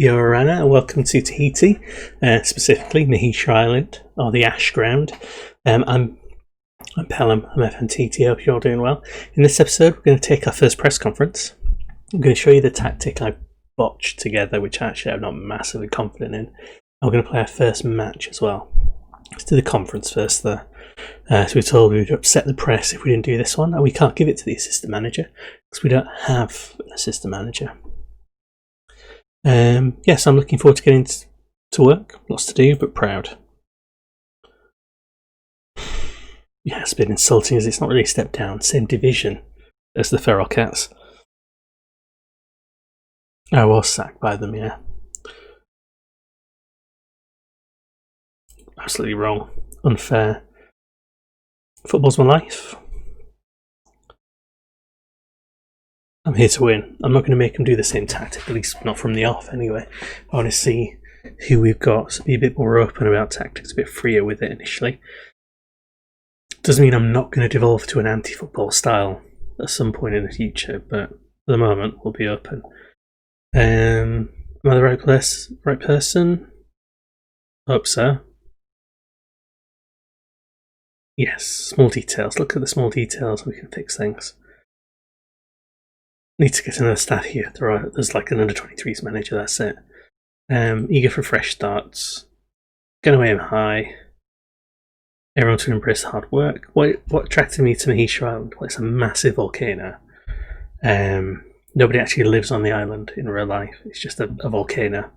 Yorana, and welcome to Tahiti, specifically Hitiraa Island, or the Ash Ground. I'm Pelham, I'm FM20, hope you're all doing well. In this episode, we're going to take our first press conference. I'm going to show you the tactic I botched together, which actually I'm not massively confident in. I'm going to play our first match as well. Let's do the conference first, though. So we're told we would upset the press if we didn't do this one, and we can't give it to the assistant manager, because we don't have an assistant manager. Yes, I'm looking forward to getting to work. Lots to do, but proud. Yeah, it's a bit insulting as it's not really a step down. Same division as the Feral Cats. I was sacked by them, yeah. Absolutely wrong. Unfair. Football's my life. I'm here to win. I'm not going to make them do the same tactic, at least not from the off anyway. I want to see who we've got, so be a bit more open about tactics, a bit freer with it initially. Doesn't mean I'm not going to devolve to an anti-football style at some point in the future, but for the moment we'll be open. Am I the right person? Hope so. Yes, small details. Look at the small details and we can fix things. Need to get another stat here. There's like an under-23s manager, that's it. Eager for fresh starts. Going to aim high. Everyone to embrace hard work. What attracted me to Hitiraa Island? Well, it's a massive volcano. Nobody actually lives on the island in real life. It's just a volcano.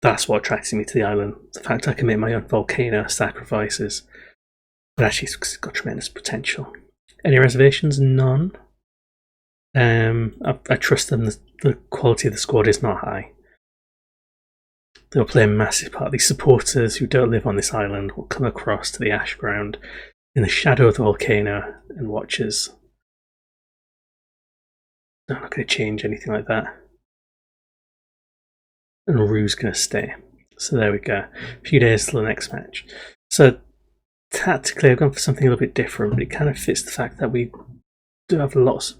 That's what attracted me to the island. The fact I can make my own volcano sacrifices. But actually it's got tremendous potential. Any reservations? None. I trust them. The quality of the squad is not high. They'll play a massive part. These supporters who don't live on this island will come across to the ash ground in the shadow of the volcano and watch us. I'm not going to change anything like that. And Rue's going to stay. So there we go. A few days till the next match. So tactically I've gone for something a little bit different, but it kind of fits the fact that we do have lots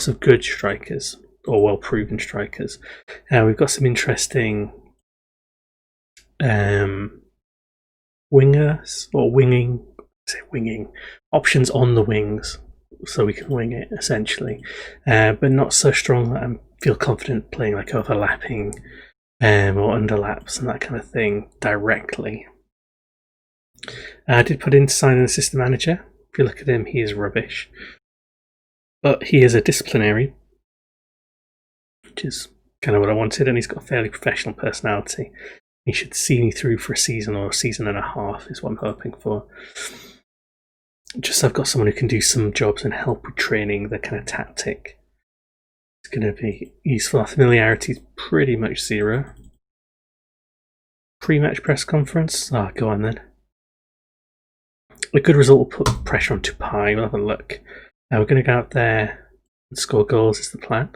of good strikers, or well-proven strikers. We've got some interesting wingers, or winging options on the wings, so we can wing it essentially, but not so strong that I feel confident playing like overlapping or underlaps and that kind of thing directly. I did put in to sign an assistant manager. If you look at him, he is rubbish. But he is a disciplinary, which is kind of what I wanted, and he's got a fairly professional personality. He should see me through for a season or a season and a half is what I'm hoping for. Just so I've got someone who can do some jobs and help with training the kind of tactic. It's going to be useful. Our familiarity is pretty much zero. Pre-match press conference? Go on then. A good result will put pressure on Tupai. We'll have a look. We're going to go out there and score goals is the plan.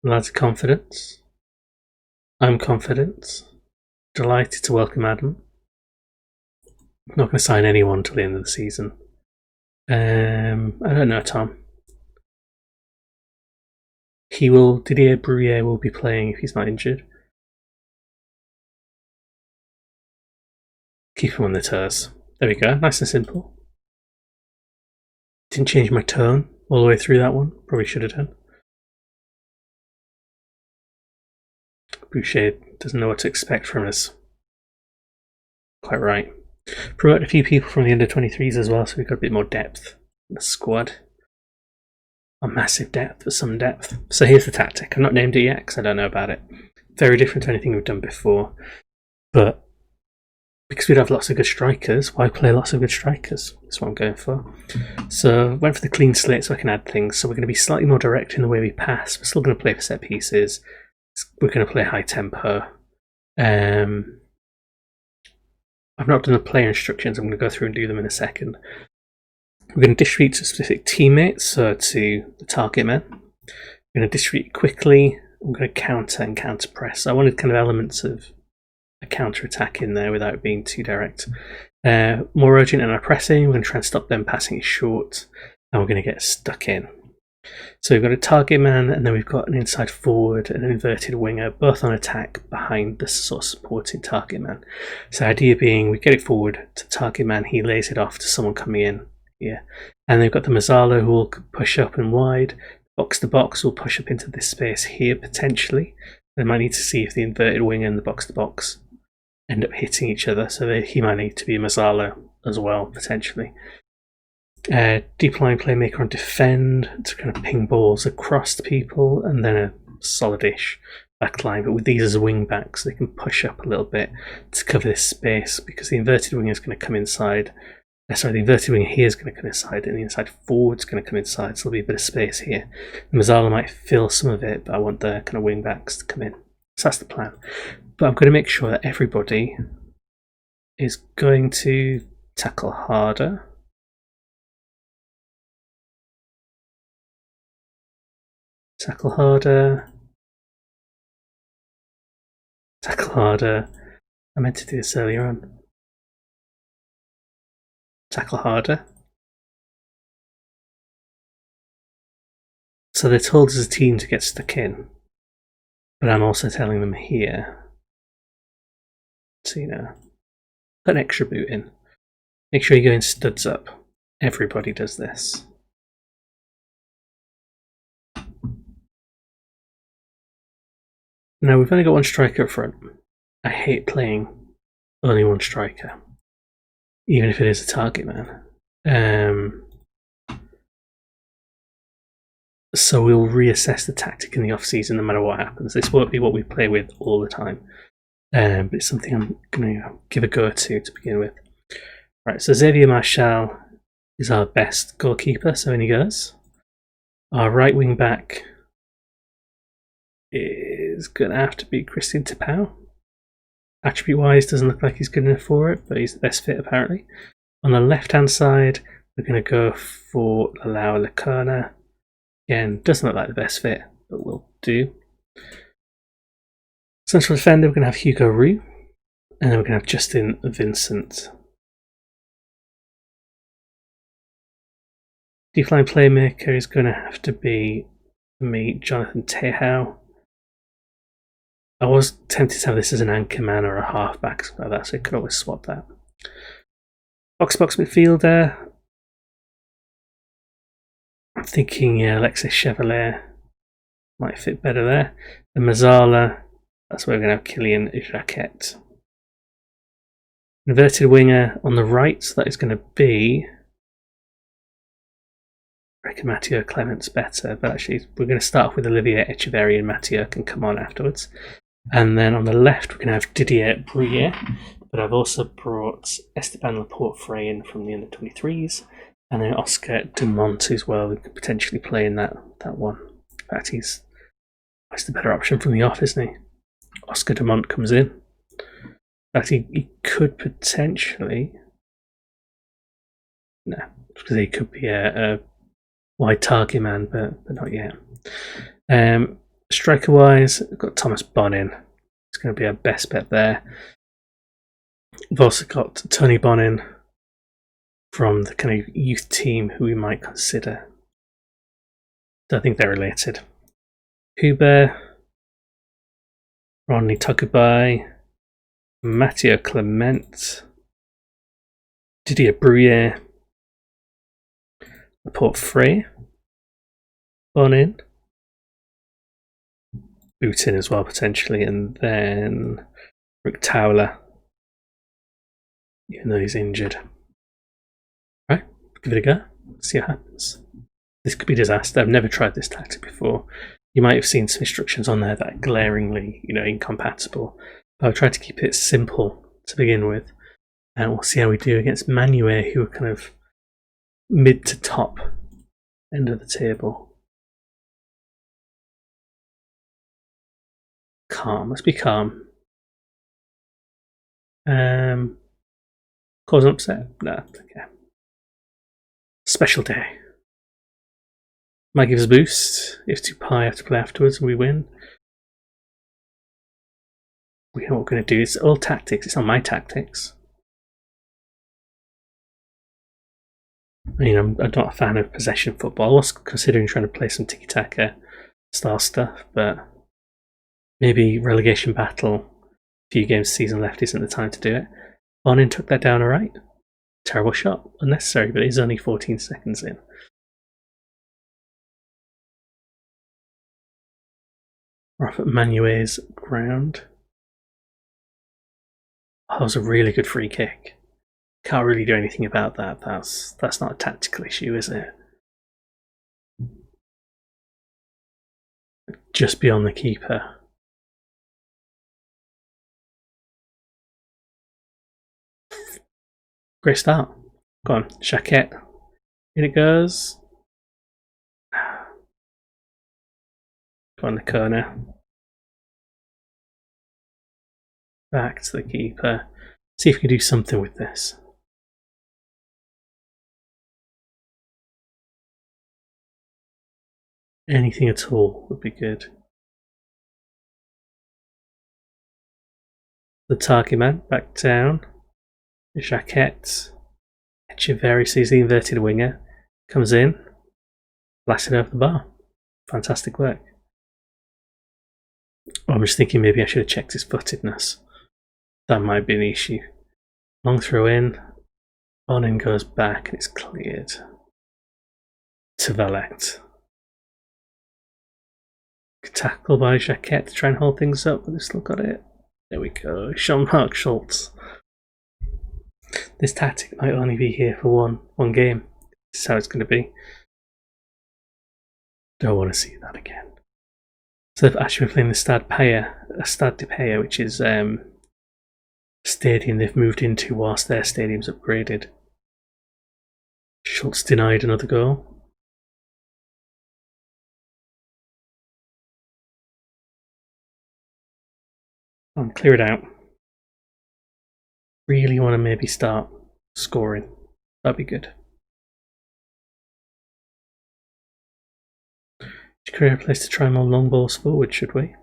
Lads of confidence. I'm confident. Delighted to welcome Adam. I'm not going to sign anyone till the end of the season. I don't know, Tom. Didier Bruyere will be playing if he's not injured. Keep him on the toes. There we go, nice and simple. Didn't change my tone all the way through that one. Probably should have done. Boucher doesn't know what to expect from us. Quite right. Promoted a few people from the under-23s as well, so we've got a bit more depth in the squad. Not massive depth, but some depth. So here's the tactic. I've not named it yet because I don't know about it. Very different to anything we've done before. But because we'd have lots of good strikers, why play lots of good strikers? That's what I'm going for. So went for the clean slate so I can add things. So we're going to be slightly more direct in the way we pass. We're still going to play for set pieces. We're going to play high tempo. I've not done the player instructions. I'm going to go through and do them in a second. We're going to distribute to specific teammates, so to the target men. We're going to distribute quickly. I'm going to counter and counter press. So I wanted kind of elements of a counter-attack in there without being too direct. More urgent in our pressing. We're going to try and stop them passing it short, and we're going to get stuck in. So we've got a target man, and then we've got an inside forward and an inverted winger, both on attack behind the sort of supporting target man. So the idea being, we get it forward to target man, he lays it off to someone coming in here. And then we've got the Mazzala who will push up and wide. Box to box will push up into this space here potentially. They might need to see if the inverted winger and the box to box end up hitting each other, so he might need to be a Mazzala as well potentially. Deep line playmaker on defend to kind of ping balls across to people, and then a solid-ish back line. But with these as wing backs, they can push up a little bit to cover this space, because the inverted winger is going to come inside. The inverted winger here is going to come inside, and the inside forward is going to come inside, so there'll be a bit of space here. The Mazzala might fill some of it, but I want the kind of wing backs to come in. So that's the plan. But I'm going to make sure that everybody is going to tackle harder. Tackle harder. Tackle harder. I meant to do this earlier on. Tackle harder. So they're told as a team to get stuck in, but I'm also telling them here to, put an extra boot in. Make sure you go in studs up. Everybody does this. Now we've only got one striker up front. I hate playing only one striker, even if it is a target man. So we'll reassess the tactic in the off season no matter what happens. This won't be what we play with all the time, but it's something I'm going to give a go to begin with. Right, so Xavier Marshall is our best goalkeeper, so in he goes. Our right wing back is going to have to be Christian Tapau. Attribute wise, doesn't look like he's good enough for it, but he's the best fit apparently. On the left hand side, we're going to go for Lalau Lacona. Again, doesn't look like the best fit, but will do. Central defender, we're going to have Hugo Roux, and then we're going to have Justin Vincent. Deep line playmaker is going to have to be, for me, Jonathan Tejau. I was tempted to have this as an anchor man or a halfback, something like that, so I could always swap that. Box midfielder. I'm thinking Alexis Chevalier might fit better there. The Mazzala, that's where we're going to have Kylian Jacquet. Inverted winger on the right, so that is going to be, I reckon Mathieu Clement's better, but actually we're going to start with Olivier Echeverry, and Mathieu can come on afterwards. And then on the left we're going to have Didier Bruyere, but I've also brought Esteban Laporte-Frey in from the under-23s, and then Oscar Dumont as well, who could potentially play in that one. In fact, he's the better option from the off, isn't he? Oscar Dumont comes in. In fact, he could potentially... No, because he could be a wide target man, but not yet. Striker-wise, we've got Thomas Bonin. It's going to be our best bet there. We've also got Tony Bonin from the kind of youth team who we might consider. I think they're related. Hubert, Ronnie Tugabai, Mathieu Clement, Didier Bruyere, Laporte-Frey, Bonin, Bootin as well potentially, and then Rick Towler, even though he's injured. Right, give it a go, see what happens. This could be a disaster. I've never tried this tactic before. You might have seen some instructions on there that are glaringly, incompatible. But I've tried to keep it simple to begin with, and we'll see how we do against Manuel, who are kind of mid to top end of the table. Calm. Let's be calm. Cause an upset? No. Okay. Special day. Might give us a boost. If Tupai have to play afterwards and we win. We know what we're going to do. It's all tactics. It's not my tactics. I mean, I'm not a fan of possession football. I was considering trying to play some tiki-taka style stuff, but maybe relegation battle, a few games season left isn't the time to do it. Bonin took that down alright. Terrible shot, unnecessary, but it's only 14 seconds in. We're off at Manuel's ground. Oh, that was a really good free kick. Can't really do anything about that. That's not a tactical issue, is it? Just beyond the keeper. Great start. Go on, Chaquette. In it goes. Go on the corner. Back to the keeper. See if we can do something with this. Anything at all would be good. The target man back down. Jaquette. Echeverry sees the inverted winger. Comes in. Blasted over the bar. Fantastic work. Oh, I'm just thinking maybe I should have checked his footedness. That might be an issue. Long throw in. Bonin goes back and it's cleared. To Valette. Tackle by Jaquette to try and hold things up, but they've still got it. There we go. Jean-Marc Schultz. This tactic might only be here for one game. This is how it's going to be. Don't want to see that again. So they've actually been playing the Stade de Paia, which is a stadium they've moved into whilst their stadium's upgraded. Schultz denied another goal. Clear it out. Really want to maybe start scoring. That'd be good. Should create a place to try more long balls forward, should we?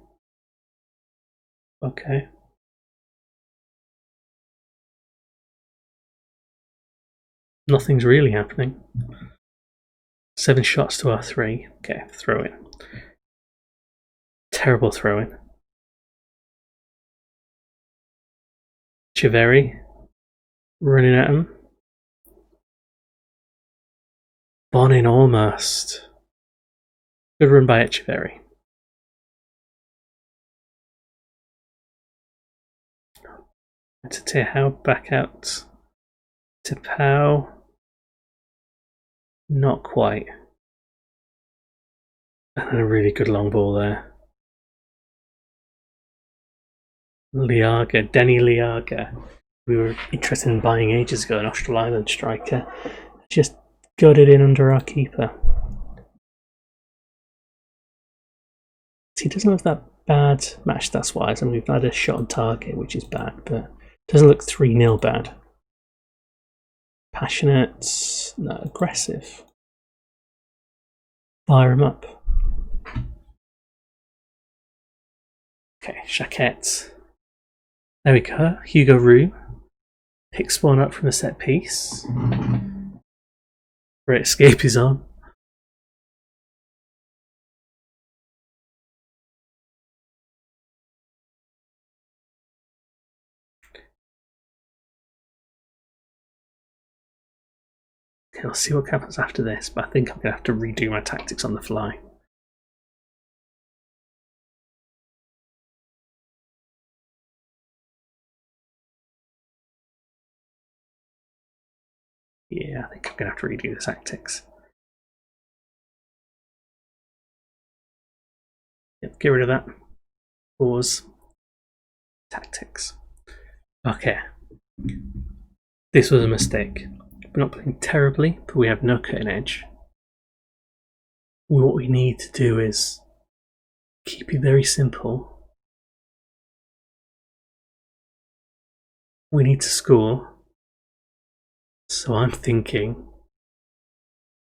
Okay. Nothing's really happening. 7 shots to our 3. Okay, throw in. Terrible throw in. Echeverry running at him. Bonin almost. Good run by Echeverry. To Tahau back out to Pau. Not quite. And a really good long ball there. Liaga, Denny Liaga. We were interested in buying ages ago, an Austral Islands striker. Just got it in under our keeper. He doesn't look that bad match stats wise. I mean, we've had a shot on target, which is bad, but doesn't look 3-0 bad. Passionate, no, aggressive. Fire him up. Okay, Chaquette. There we go. Hugo Roux picks one up from a set piece. Great escape is on. Okay, I'll see what happens after this, but I think I'm going to have to redo my tactics on the fly. Yeah, I think I'm going to have to redo the tactics. Yep, get rid of that. Pause. Tactics. Okay. This was a mistake. We're not playing terribly, but we have no cutting edge. What we need to do is keep it very simple. We need to score. So I'm thinking,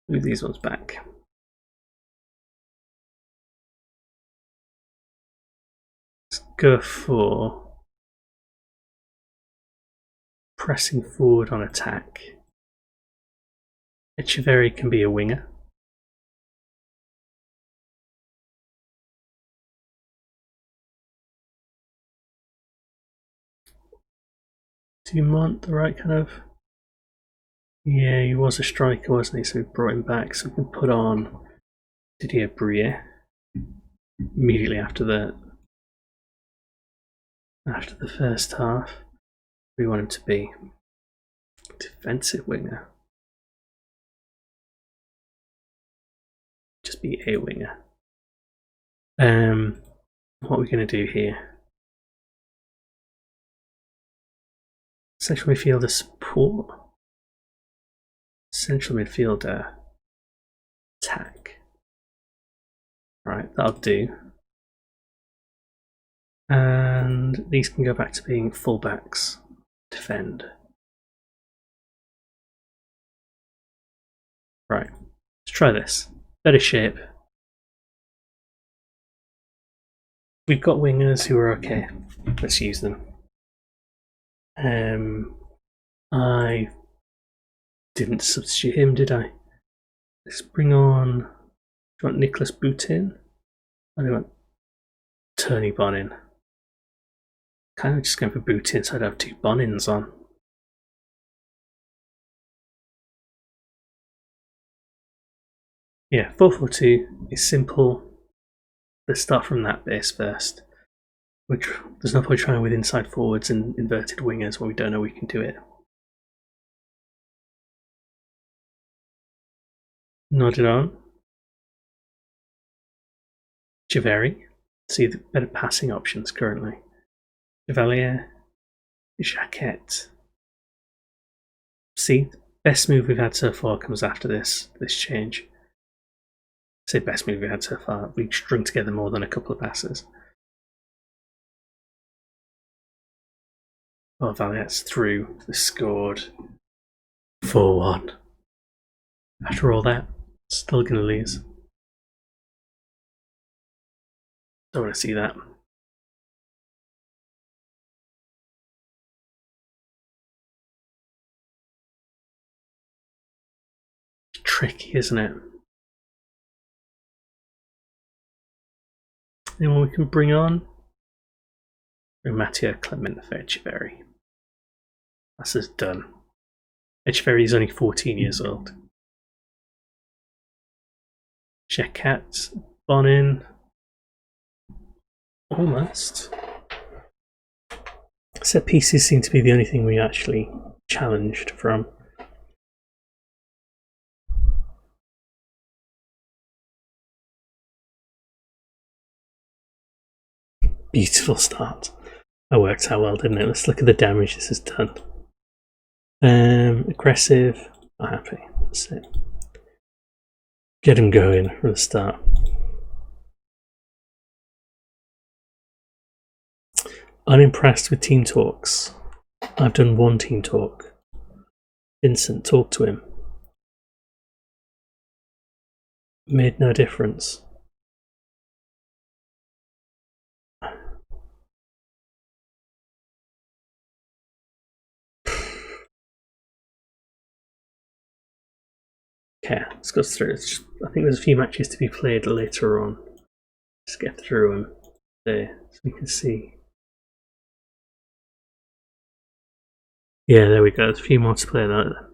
move these ones back. Let's go for pressing forward on attack. Echeverry can be a winger. Dumont, the right kind of... Yeah, he was a striker, wasn't he? So we brought him back. So we can put on Didier Brie immediately after the first half. We want him to be defensive winger. Just be a winger. What are we going to do here? Central midfielder support. Central midfielder attack. Right, that'll do. And these can go back to being fullbacks. Defend. Right, let's try this. Better shape. We've got wingers who are okay. Let's use them. I didn't substitute him, did I? Let's bring on. Do you want Nicholas Boutin? I do want Tony Bonin. Kind of just going for Boutin, so I'd have two Bonins on. Yeah, 4-4-2 is simple. Let's start from that base first. There's no point trying with inside forwards and inverted wingers when we don't know we can do it. Nodded on. Javeri. See the better passing options currently. Chevalier. Jacquette. See, the best move we've had so far comes after this change. I say best move we've had so far. We've strung together more than a couple of passes. Oh, Valiette's through. They scored 4-1. After all that, still going to lose. Don't want to see that. It's tricky, isn't it? Anyone we can bring on? Matteo Clement for Echeverry. That's just done. Echeverry is only 14 years old. Jacquette, Bonin. Almost. Set pieces seem to be the only thing we actually challenged from. Beautiful start. That worked out well, didn't it? Let's look at the damage this has done. Aggressive. I'm happy. That's it. Get him going from the start. Unimpressed with team talks. I've done one team talk. Vincent, talk to him. Made no difference. Okay, let's go through. I think there's a few matches to be played later on. Let's get through them there so we can see. Yeah, there we go. There's a few more to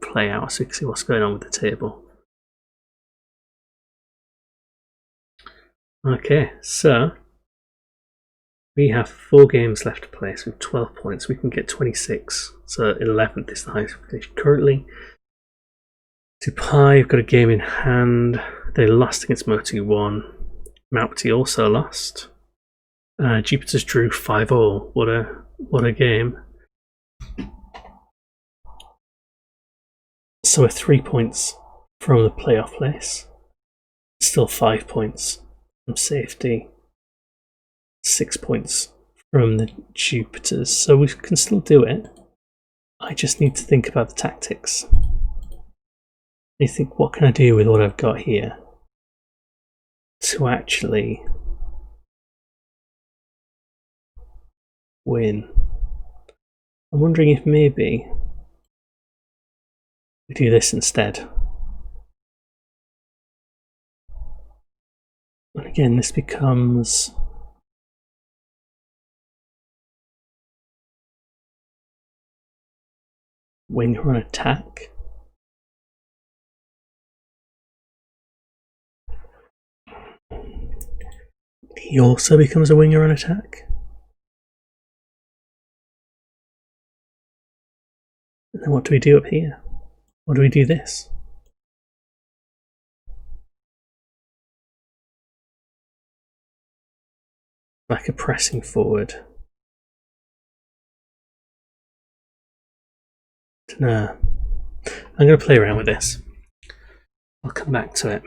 play out so we can see what's going on with the table. Okay, so we have 4 games left to play, so with 12 points we can get 26. So 11th is the highest we finish currently. Tupai have got a game in hand. They lost against Motu 1. Mauti also lost. Jupiter's drew 5-all. What a game. So we're 3 points from the playoff place. Still 5 points from safety. 6 points from the Jupiters. So we can still do it. I just need to think about the tactics. You think, what can I do with what I've got here to actually win? I'm wondering if maybe we do this instead. again, this becomes winger on attack. He also becomes a winger on attack. And then what do we do up here? What do we do this? Like a pressing forward. No. I'm going to play around with this. I'll come back to it.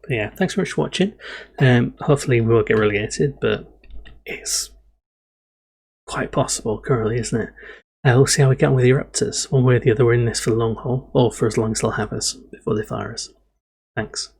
But yeah, thanks very much for watching. Hopefully we will get relegated, but it's quite possible currently, isn't it? We'll see how we get on with the Raptors. One way or the other, we're in this for the long haul, or for as long as they'll have us before they fire us. Thanks.